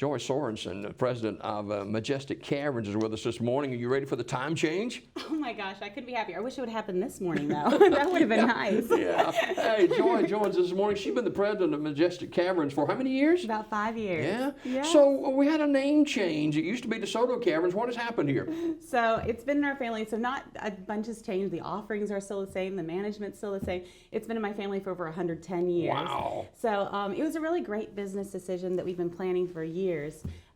Joy Sorensen, the president of Majestic Caverns, is with us this morning. Are you ready for the time change? Oh my gosh, I couldn't be happier. I wish it would happen this morning, though. That would have been nice. Yeah. Hey, Joy joins us this morning. She's been the president of Majestic Caverns for how many years? About 5 years. Yeah? So we had a name change. It used to be DeSoto Caverns. What has happened here? So it's been in our family. So not a bunch has changed. The offerings are still the same. The management's still the same. It's been in my family for over 110 years. Wow. So it was a really great business decision that we've been planning for years.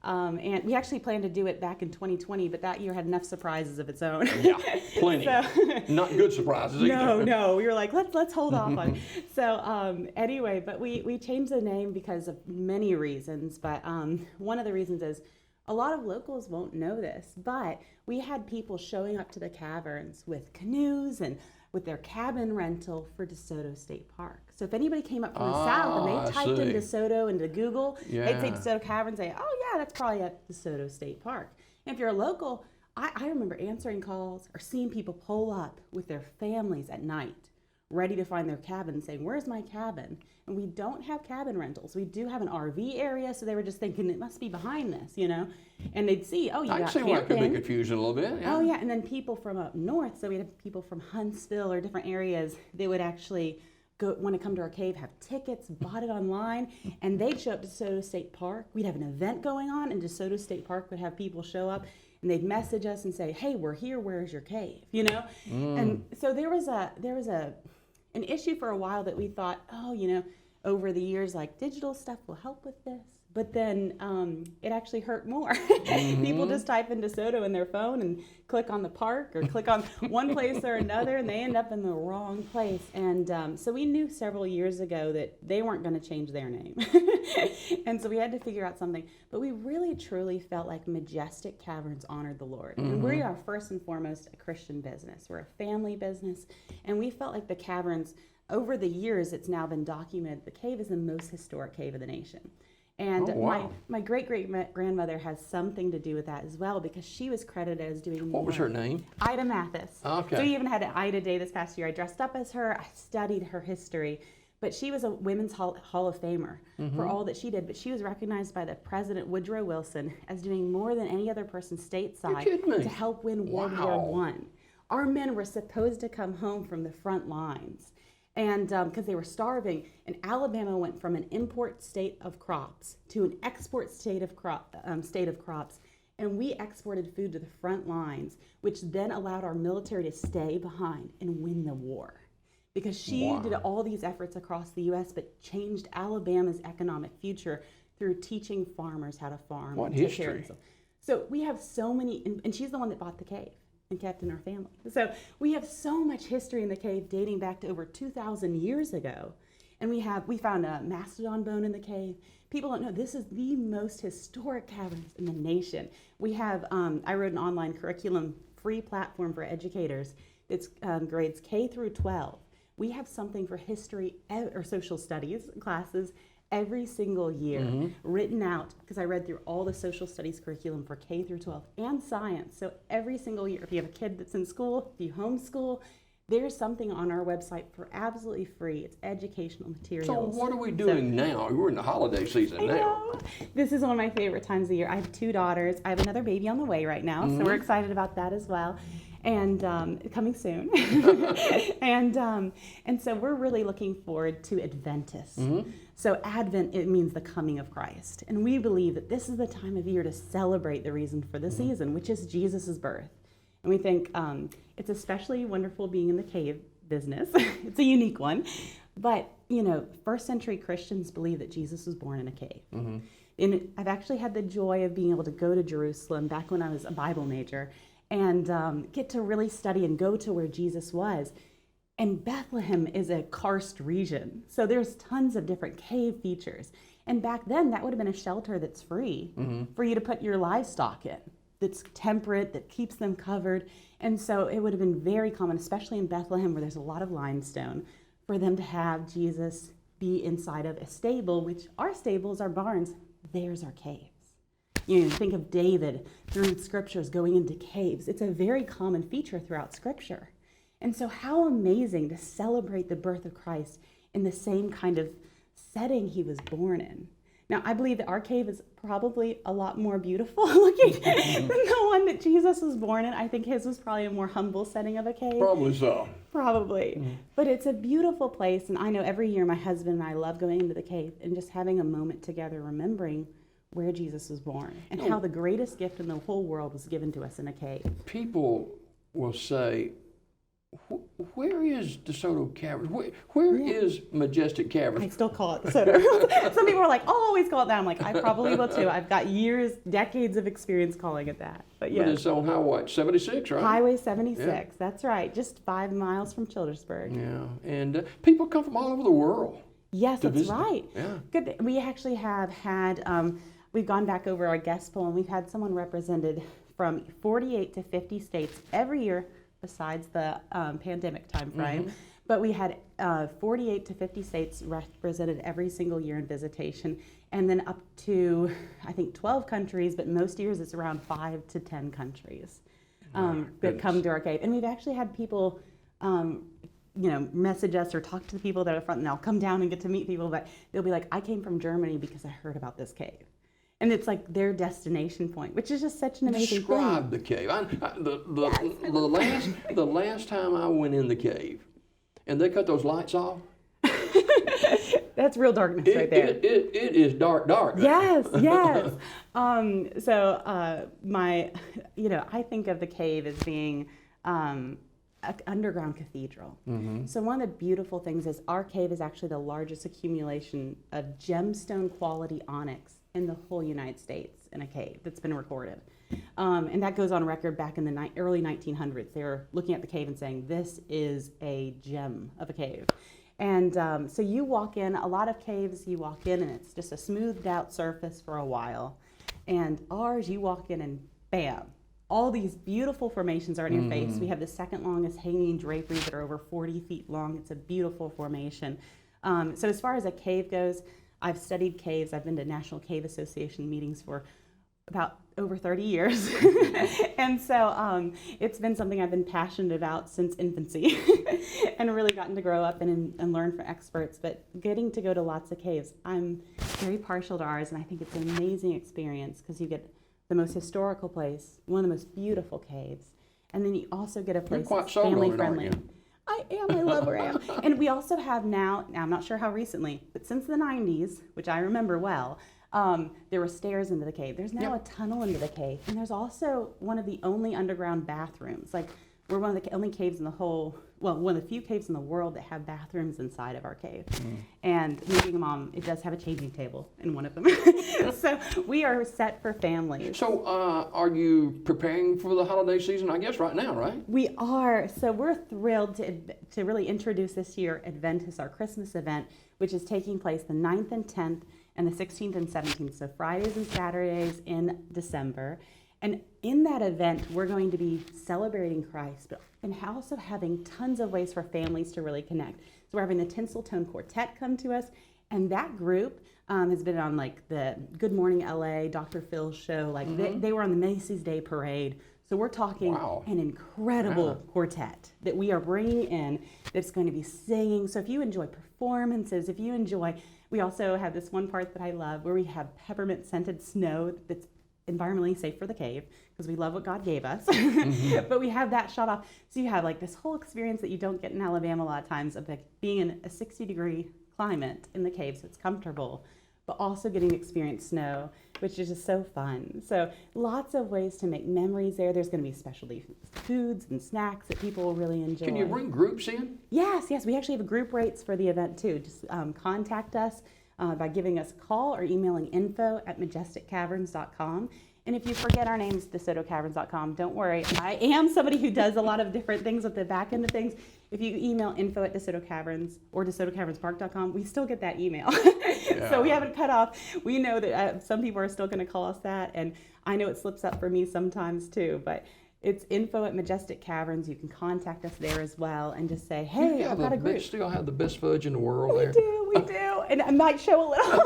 And we actually planned to do it back in 2020, but that year had enough surprises of its own. Yeah, plenty. Not good surprises either. No. We were like, let's hold off on it. So anyway, but we changed the name because of many reasons. But one of the reasons is a lot of locals won't know this, but we had people showing up to the caverns with canoes and with their cabin rental for DeSoto State Park. So if anybody came up from the south and they typed in DeSoto into Google, they'd say DeSoto Caverns, say, oh yeah, that's probably at DeSoto State Park. And if you're a local, I remember answering calls or seeing people pull up with their families at night, ready to find their cabin, saying, where's my cabin? And we don't have cabin rentals. We do have an RV area, so they were just thinking it must be behind this, you know? And they'd see, oh, you got camping. I can see why it could be confusion a little bit. Yeah. Oh, yeah, and then people from up north, so we had people from Huntsville or different areas, they would actually want to come to our cave, have tickets, bought it online, and they'd show up to DeSoto State Park. We'd have an event going on, and DeSoto State Park would have people show up, and they'd message us and say, hey, we're here, where's your cave, you know? And so there was an issue for a while that we thought, oh, you know, over the years, like digital stuff will help with this. But then it actually hurt more. People just type in DeSoto in their phone and click on the park or click on one place or another, and they end up in the wrong place. And so we knew several years ago that they weren't going to change their name. And so we had to figure out something. But we really, truly felt like Majestic Caverns honored the Lord. And we are first and foremost a Christian business. We're a family business. And we felt like the caverns, over the years, it's now been documented, the cave is the most historic cave of the nation. And my great-great-grandmother has something to do with that as well, because she was credited as doing more. What was her name? Ida Mathis. Okay. So we even had an Ida Day this past year. I dressed up as her. I studied her history. But she was a Women's Hall of Famer for all that she did. But she was recognized by the President Woodrow Wilson as doing more than any other person stateside to help win World War I. Our men were supposed to come home from the front lines. And because they were starving, and Alabama went from an import state of crops to an export state of crops, and we exported food to the front lines, which then allowed our military to stay behind and win the war. Because she did all these efforts across the U.S., but changed Alabama's economic future through teaching farmers how to farm. What history? So we have so many, and she's the one that bought the cave and kept in our family. So we have so much history in the cave dating back to over 2,000 years ago. And we found a mastodon bone in the cave. People don't know, this is the most historic caverns in the nation. We have, I wrote an online curriculum free platform for educators. It's grades K through 12. We have something for history or social studies classes every single year written out, because I read through all the social studies curriculum for K through 12 and science. So every single year, if you have a kid that's in school, if you homeschool, there's something on our website for absolutely free. It's educational materials. So what are we doing now? We're in the holiday season now. This is one of my favorite times of the year. I have 2 daughters. I have another baby on the way right now, so we're excited about that as well. And coming soon. and so we're really looking forward to Adventists. So Advent, it means the coming of Christ. And we believe that this is the time of year to celebrate the reason for the season, which is Jesus' birth. And we think it's especially wonderful being in the cave business. It's a unique one. But, you know, first century Christians believe that Jesus was born in a cave. And I've actually had the joy of being able to go to Jerusalem back when I was a Bible major and get to really study and go to where Jesus was. And Bethlehem is a karst region, so there's tons of different cave features. And back then, that would have been a shelter that's free for you to put your livestock in, that's temperate, that keeps them covered. And so it would have been very common, especially in Bethlehem, where there's a lot of limestone, for them to have Jesus be inside of a stable, which our stables, our barns, there's our caves. You know, think of David through scriptures going into caves. It's a very common feature throughout scripture. And so how amazing to celebrate the birth of Christ in the same kind of setting he was born in. Now, I believe that our cave is probably a lot more beautiful looking than the one that Jesus was born in. I think his was probably a more humble setting of a cave. Probably so. Probably. But it's a beautiful place, and I know every year my husband and I love going into the cave and just having a moment together remembering where Jesus was born and how the greatest gift in the whole world was given to us in a cave. People will say, where is DeSoto Caverns? Where is Majestic Caverns? I still call it DeSoto. Some people are like, "Oh, always call it that." I'm like, I probably will too. I've got years, decades of experience calling it that. But yeah. But it's on Highway 76, right? Highway 76. That's right. Just 5 miles from Childersburg. Yeah, and people come from all over the world. Yes, that's visit. right. Yeah. Good. We actually have had. We've gone back over our guest poll, and we've had someone represented from 48 to 50 states every year, besides the pandemic time frame. But we had 48 to 50 states represented every single year in visitation, and then up to, I think, 12 countries, but most years it's around 5 to 10 countries that come to our cave. And we've actually had people, message us or talk to the people that are front, and they'll come down and get to meet people, but they'll be like, I came from Germany because I heard about this cave. And it's like their destination point, which is just such an amazing Describe thing. the cave. The last time I went in the cave, and they cut those lights off. That's real darkness right there. It is dark. Yes, yes. I think of the cave as being an underground cathedral. So one of the beautiful things is our cave is actually the largest accumulation of gemstone quality onyx in the whole United States in a cave that's been recorded. And that goes on record back in the early 1900s. They were looking at the cave and saying, this is a gem of a cave. And so you walk in, a lot of caves you walk in and it's just a smoothed out surface for a while. And ours, you walk in and bam, all these beautiful formations are in your face. We have the second longest hanging draperies that are over 40 feet long. It's a beautiful formation. So as far as a cave goes, I've studied caves. I've been to National Cave Association meetings for about over 30 years. And so it's been something I've been passionate about since infancy and really gotten to grow up and learn from experts. But getting to go to lots of caves, I'm very partial to ours, and I think it's an amazing experience because you get the most historical place, one of the most beautiful caves, and then you also get a place that's family friendly. I am. I love where I am. And we also have now, I'm not sure how recently, but since the 90s, which I remember well, there were stairs into the cave. There's now a tunnel into the cave. And there's also one of the only underground bathrooms. Like, we're one of the only caves in the whole, well, one of the few caves in the world that have bathrooms inside of our cave. And me being a mom, it does have a changing table in one of them. So we are set for families. So are you preparing for the holiday season? I guess right now, right? We are. So we're thrilled to really introduce this year Adventus, our Christmas event, which is taking place the 9th and 10th and the 16th and 17th. So Fridays and Saturdays in December. And in that event, we're going to be celebrating Christ, but and also having tons of ways for families to really connect. So we're having the Tinseltone Quartet come to us, and that group has been on like the Good Morning LA, Dr. Phil's show. Like they were on the Macy's Day Parade. So we're talking an incredible quartet that we are bringing in that's going to be singing. So if you enjoy performances, if you enjoy, we also have this one part that I love where we have peppermint scented snow that's environmentally safe for the cave because we love what God gave us. But we have that shot off. So you have like this whole experience that you don't get in Alabama a lot of times of like being in a 60-degree climate in the cave, so it's comfortable, but also getting to experience snow, which is just so fun. So lots of ways to make memories there. There's going to be specialty foods and snacks that people will really enjoy. Can you bring groups in? Yes. We actually have group rates for the event too. Just contact us by giving us a call or emailing info@majesticcaverns.com. And if you forget our names, DeSotoCaverns.com, don't worry. I am somebody who does a lot of different things with the back end of things. If you email info@DeSotoCaverns or DeSotoCavernsPark.com, we still get that email. So we haven't cut off. We know that some people are still going to call us that. And I know it slips up for me sometimes too. But it's info@Majestic Caverns. You can contact us there as well and just say, hey, I've got a group. Still have the best fudge in the world there. We do. And I might show a little.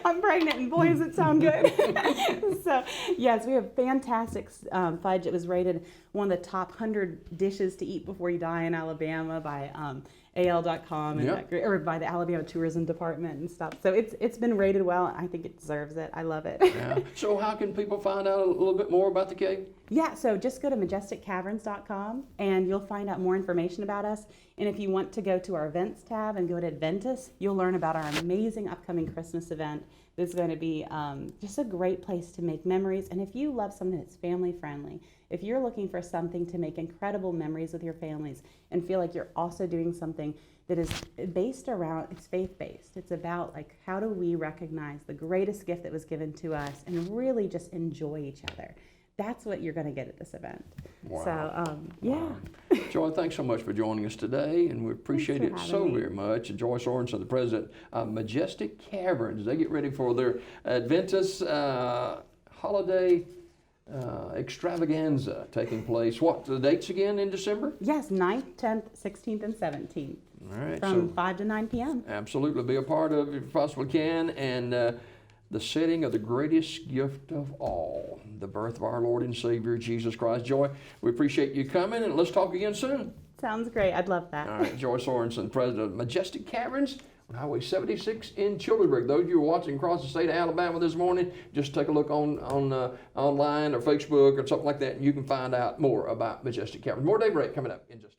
I'm pregnant, and boy, does it sound good. So, yes, we have fantastic fudge. It was rated one of the top 100 dishes to eat before you die in Alabama by al.com and Yep. or by the Alabama Tourism Department and stuff. So it's been rated well. I think it deserves it. I love it. Yeah. So how can people find out a little bit more about the cave? Yeah, so just go to majesticcaverns.com and you'll find out more information about us. And if you want to go to our events tab and go to Adventus, you'll learn about our amazing upcoming Christmas event. This is going to be just a great place to make memories. And if you love something that's family friendly, if you're looking for something to make incredible memories with your families and feel like you're also doing something that is based around, it's faith-based. It's about like, how do we recognize the greatest gift that was given to us and really just enjoy each other? That's what you're going to get at this event. Wow. So, yeah. Wow. Joy, thanks so much for joining us today, and we appreciate it Thanks for so having me. very much. Joy Sorensen, the president of Majestic Caverns. They get ready for their Adventus holiday extravaganza taking place. What, the dates again in December? Yes, 9th, 10th, 16th, and 17th All right. from 5 to 9 p.m. Absolutely be a part of it if you possibly can. And the setting of the greatest gift of all, the birth of our Lord and Savior, Jesus Christ. Joy, we appreciate you coming, and let's talk again soon. Sounds great. I'd love that. All right, Joy Sorensen, president of Majestic Caverns on Highway 76 in Childersburg. Those of you who are watching across the state of Alabama this morning, just take a look on online or Facebook or something like that, and you can find out more about Majestic Caverns. More Daybreak coming up in just a